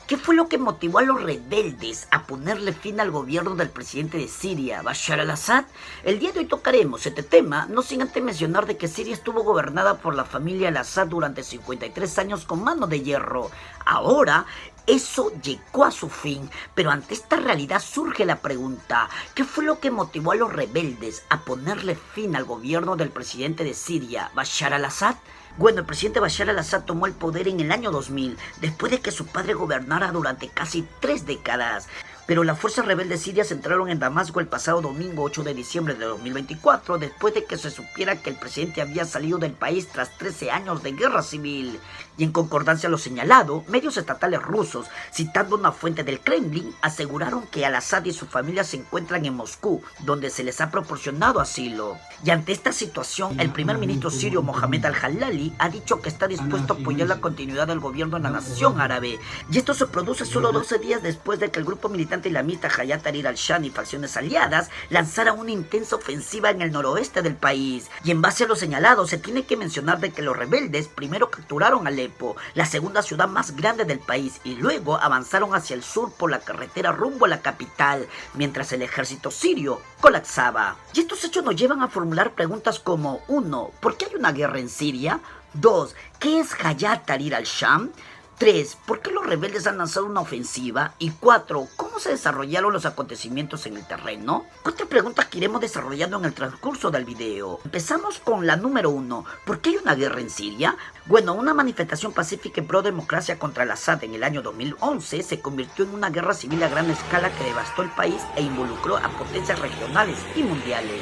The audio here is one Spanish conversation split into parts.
¿Qué fue lo que motivó a los rebeldes a ponerle fin al gobierno del presidente de Siria, Bashar al-Assad? El día de hoy tocaremos este tema, no sin antes mencionar de que Siria estuvo gobernada por la familia al-Assad durante 53 años con mano de hierro. Ahora, eso llegó a su fin, pero ante esta realidad surge la pregunta, ¿qué fue lo que motivó a los rebeldes a ponerle fin al gobierno del presidente de Siria, Bashar al-Assad? Bueno, el presidente Bashar al-Assad tomó el poder en el año 2000, después de que su padre gobernara durante casi 3 décadas. Pero las fuerzas rebeldes sirias entraron en Damasco el pasado domingo 8 de diciembre de 2024, después de que se supiera que el presidente había salido del país tras 13 años de guerra civil. Y en concordancia a lo señalado, medios estatales rusos, citando una fuente del Kremlin, aseguraron que al-Assad y su familia se encuentran en Moscú, donde se les ha proporcionado asilo. Y ante esta situación, el primer ministro sirio Mohamed al-Jalali ha dicho que está dispuesto a apoyar la continuidad del gobierno en la nación árabe. Y esto se produce solo 12 días después de que el grupo militar islamista Hayat Tahrir al-Sham y facciones aliadas lanzaron una intensa ofensiva en el noroeste del país. Y en base a lo señalado, se tiene que mencionar de que los rebeldes primero capturaron Alepo, la segunda ciudad más grande del país, y luego avanzaron hacia el sur por la carretera rumbo a la capital, mientras el ejército sirio colapsaba. Y estos hechos nos llevan a formular preguntas como: 1. ¿Por qué hay una guerra en Siria? 2. ¿Qué es Hayat Tahrir al-Sham? 3. ¿Por qué los rebeldes han lanzado una ofensiva? Y 4. ¿Cómo se desarrollaron los acontecimientos en el terreno? 4 preguntas que iremos desarrollando en el transcurso del video. Empezamos con la número 1. ¿Por qué hay una guerra en Siria? Bueno, una manifestación pacífica en pro democracia contra el-Assad en el año 2011 se convirtió en una guerra civil a gran escala que devastó el país e involucró a potencias regionales y mundiales.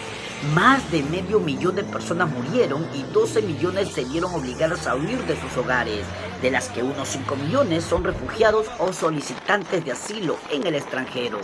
Más de medio millón de personas murieron y 12 millones se vieron obligadas a huir de sus hogares, de las que unos 5 millones son refugiados o solicitantes de asilo en el extranjero.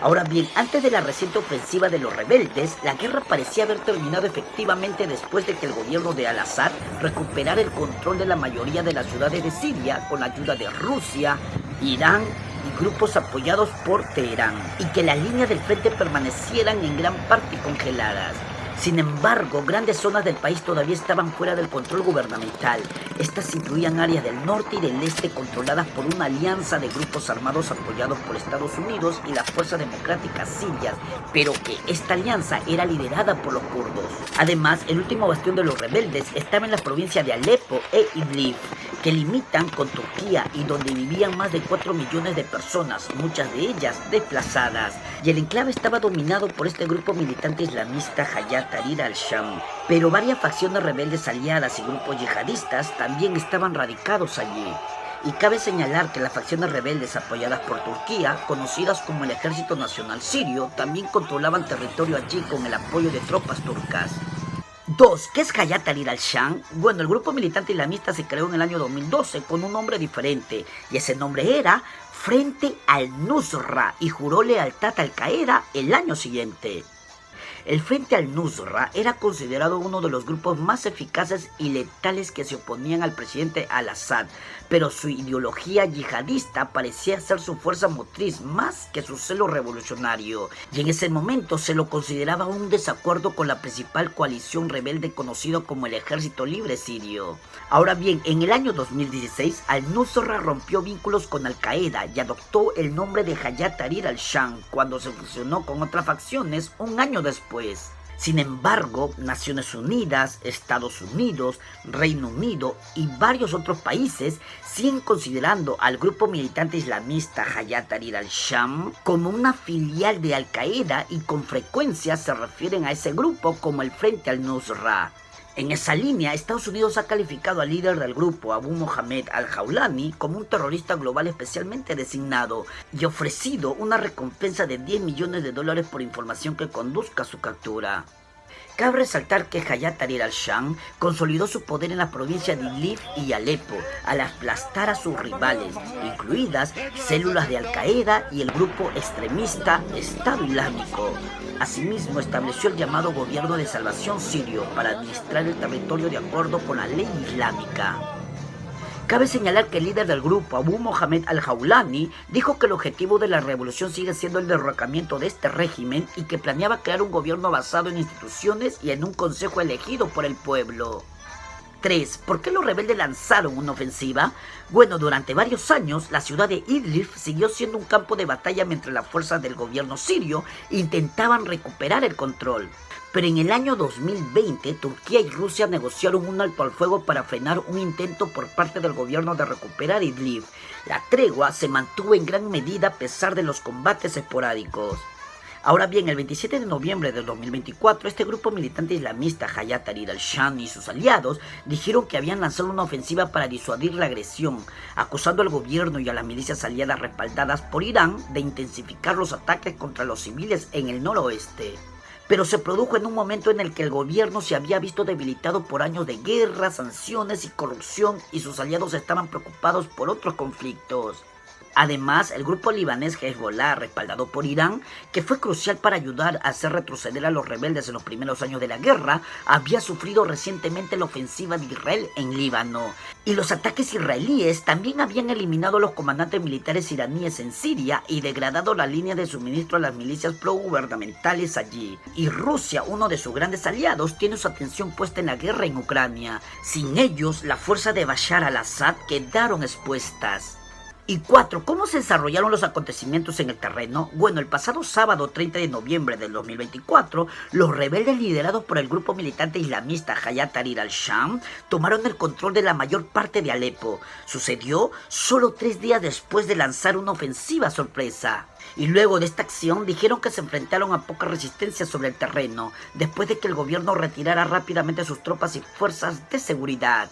Ahora bien, antes de la reciente ofensiva de los rebeldes, la guerra parecía haber terminado efectivamente después de que el gobierno de al-Assad recuperara el control de la mayoría de las ciudades de Siria con la ayuda de Rusia, Irán y grupos apoyados por Teherán, y que las líneas del frente permanecieran en gran parte congeladas. Sin embargo, grandes zonas del país todavía estaban fuera del control gubernamental. Estas incluían áreas del norte y del este controladas por una alianza de grupos armados apoyados por Estados Unidos y las fuerzas democráticas sirias, pero que esta alianza era liderada por los kurdos. Además, el último bastión de los rebeldes estaba en las provincias de Alepo e Idlib, que limitan con Turquía y donde vivían más de 4 millones de personas, muchas de ellas desplazadas. Y el enclave estaba dominado por este grupo militante islamista Hayat Tahrir al-Sham, pero varias facciones rebeldes aliadas y grupos yihadistas también estaban radicados allí. Y cabe señalar que las facciones rebeldes apoyadas por Turquía, conocidas como el Ejército Nacional Sirio, también controlaban territorio allí con el apoyo de tropas turcas. 2. ¿Qué es Hayat Tahrir al-Sham? Bueno, el grupo militante islamista se creó en el año 2012 con un nombre diferente, y ese nombre era Frente al-Nusra, y juró lealtad a Al-Qaeda el año siguiente. El Frente al-Nusra era considerado uno de los grupos más eficaces y letales que se oponían al presidente al-Assad, pero su ideología yihadista parecía ser su fuerza motriz más que su celo revolucionario, y en ese momento se lo consideraba un desacuerdo con la principal coalición rebelde conocido como el Ejército Libre Sirio. Ahora bien, en el año 2016, al-Nusra rompió vínculos con Al-Qaeda y adoptó el nombre de Hayat Tahrir al-Sham cuando se fusionó con otras facciones un año después. Sin embargo, Naciones Unidas, Estados Unidos, Reino Unido y varios otros países siguen considerando al grupo militante islamista Hayat Tahrir al-Sham como una filial de Al-Qaeda y con frecuencia se refieren a ese grupo como el Frente al-Nusra. En esa línea, Estados Unidos ha calificado al líder del grupo, Abu Mohamed al-Jawlani, como un terrorista global especialmente designado y ofrecido una recompensa de $10 millones por información que conduzca a su captura. Cabe resaltar que Hayat Tahrir al-Sham consolidó su poder en las provincias de Idlib y Alepo al aplastar a sus rivales, incluidas células de Al-Qaeda y el grupo extremista Estado Islámico. Asimismo, estableció el llamado Gobierno de Salvación Sirio para administrar el territorio de acuerdo con la ley islámica. Cabe señalar que el líder del grupo, Abu Mohamed al-Jawlani, dijo que el objetivo de la revolución sigue siendo el derrocamiento de este régimen y que planeaba crear un gobierno basado en instituciones y en un consejo elegido por el pueblo. 3. ¿Por qué los rebeldes lanzaron una ofensiva? Bueno, durante varios años, la ciudad de Idlib siguió siendo un campo de batalla mientras las fuerzas del gobierno sirio intentaban recuperar el control. Pero en el año 2020, Turquía y Rusia negociaron un alto al fuego para frenar un intento por parte del gobierno de recuperar Idlib. La tregua se mantuvo en gran medida a pesar de los combates esporádicos. Ahora bien, el 27 de noviembre del 2024, este grupo militante islamista Hayat Tahrir al-Sham y sus aliados dijeron que habían lanzado una ofensiva para disuadir la agresión, acusando al gobierno y a las milicias aliadas respaldadas por Irán de intensificar los ataques contra los civiles en el noroeste. Pero se produjo en un momento en el que el gobierno se había visto debilitado por años de guerra, sanciones y corrupción, y sus aliados estaban preocupados por otros conflictos. Además, el grupo libanés Hezbollah, respaldado por Irán, que fue crucial para ayudar a hacer retroceder a los rebeldes en los primeros años de la guerra, había sufrido recientemente la ofensiva de Israel en Líbano. Y los ataques israelíes también habían eliminado a los comandantes militares iraníes en Siria y degradado la línea de suministro a las milicias progubernamentales allí. Y Rusia, uno de sus grandes aliados, tiene su atención puesta en la guerra en Ucrania. Sin ellos, las fuerzas de Bashar al-Assad quedaron expuestas. Y 4. ¿Cómo se desarrollaron los acontecimientos en el terreno? Bueno, el pasado sábado 30 de noviembre del 2024, los rebeldes liderados por el grupo militante islamista Hayat Tahrir al-Sham tomaron el control de la mayor parte de Alepo. Sucedió solo 3 días después de lanzar una ofensiva sorpresa. Y luego de esta acción dijeron que se enfrentaron a poca resistencia sobre el terreno, después de que el gobierno retirara rápidamente sus tropas y fuerzas de seguridad.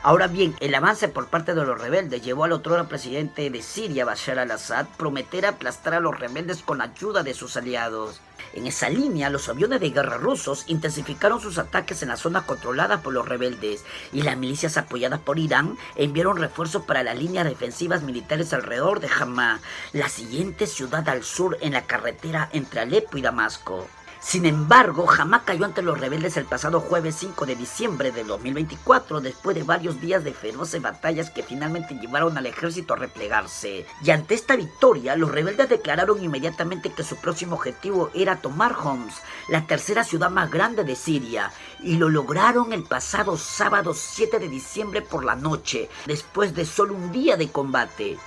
Ahora bien, el avance por parte de los rebeldes llevó al otrora presidente de Siria, Bashar al-Assad, prometer aplastar a los rebeldes con ayuda de sus aliados. En esa línea, los aviones de guerra rusos intensificaron sus ataques en las zonas controladas por los rebeldes, y las milicias apoyadas por Irán enviaron refuerzos para las líneas defensivas militares alrededor de Hama, la siguiente ciudad al sur en la carretera entre Alepo y Damasco. Sin embargo, Hama cayó ante los rebeldes el pasado jueves 5 de diciembre de 2024, después de varios días de feroces batallas que finalmente llevaron al ejército a replegarse. Y ante esta victoria, los rebeldes declararon inmediatamente que su próximo objetivo era tomar Homs, la tercera ciudad más grande de Siria, y lo lograron el pasado sábado 7 de diciembre por la noche, después de solo un día de combate.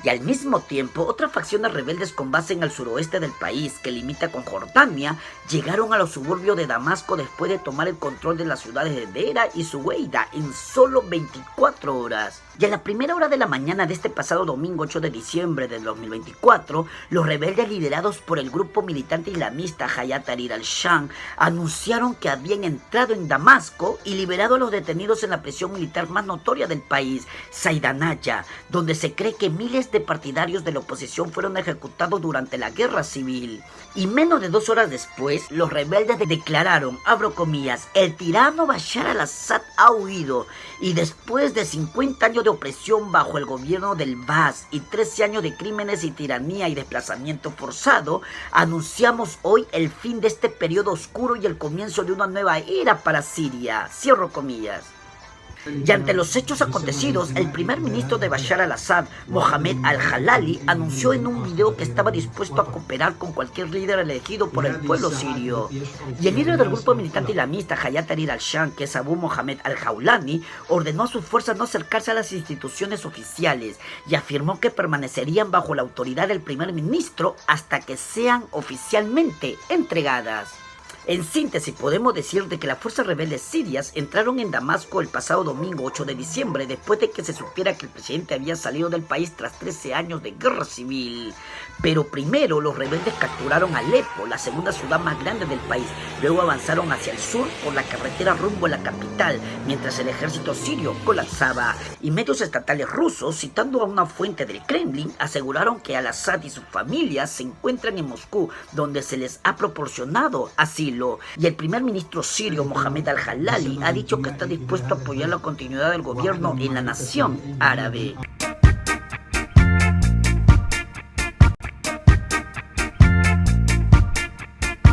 Y al mismo tiempo, otras facciones rebeldes con base en el suroeste del país, que limita con Jordania, llegaron a los suburbios de Damasco después de tomar el control de las ciudades de Deira y Suweida en solo 24 horas. Y a la primera hora de la mañana de este pasado domingo 8 de diciembre del 2024, los rebeldes liderados por el grupo militante islamista Hayat Tahrir al-Sham anunciaron que habían entrado en Damasco y liberado a los detenidos en la prisión militar más notoria del país, Saidanaya, donde se cree que miles de partidarios de la oposición fueron ejecutados durante la guerra civil. Y menos de 2 horas después, los rebeldes declararon, abro comillas, el tirano Bashar al-Assad ha huido, y después de 50 años de opresión bajo el gobierno del Baas y 13 años de crímenes y tiranía y desplazamiento forzado, anunciamos hoy el fin de este periodo oscuro y el comienzo de una nueva era para Siria, cierro comillas. Y ante los hechos acontecidos, el primer ministro de Bashar al-Assad, Mohamed al-Jalali, anunció en un video que estaba dispuesto a cooperar con cualquier líder elegido por el pueblo sirio. Y el líder del grupo militante islamista Hayat Tahrir al-Sham, que es Abu Mohamed al-Jawlani, ordenó a sus fuerzas no acercarse a las instituciones oficiales y afirmó que permanecerían bajo la autoridad del primer ministro hasta que sean oficialmente entregadas. En síntesis, podemos decir de que las fuerzas rebeldes sirias entraron en Damasco el pasado domingo 8 de diciembre después de que se supiera que el presidente había salido del país tras 13 años de guerra civil. Pero primero los rebeldes capturaron Alepo, la segunda ciudad más grande del país. Luego avanzaron hacia el sur por la carretera rumbo a la capital, mientras el ejército sirio colapsaba. Y medios estatales rusos, citando a una fuente del Kremlin, aseguraron que al-Assad y su familia se encuentran en Moscú, donde se les ha proporcionado asilo. Y el primer ministro sirio Mohamed al-Jalali ha dicho que está dispuesto a apoyar la continuidad del gobierno en la nación árabe.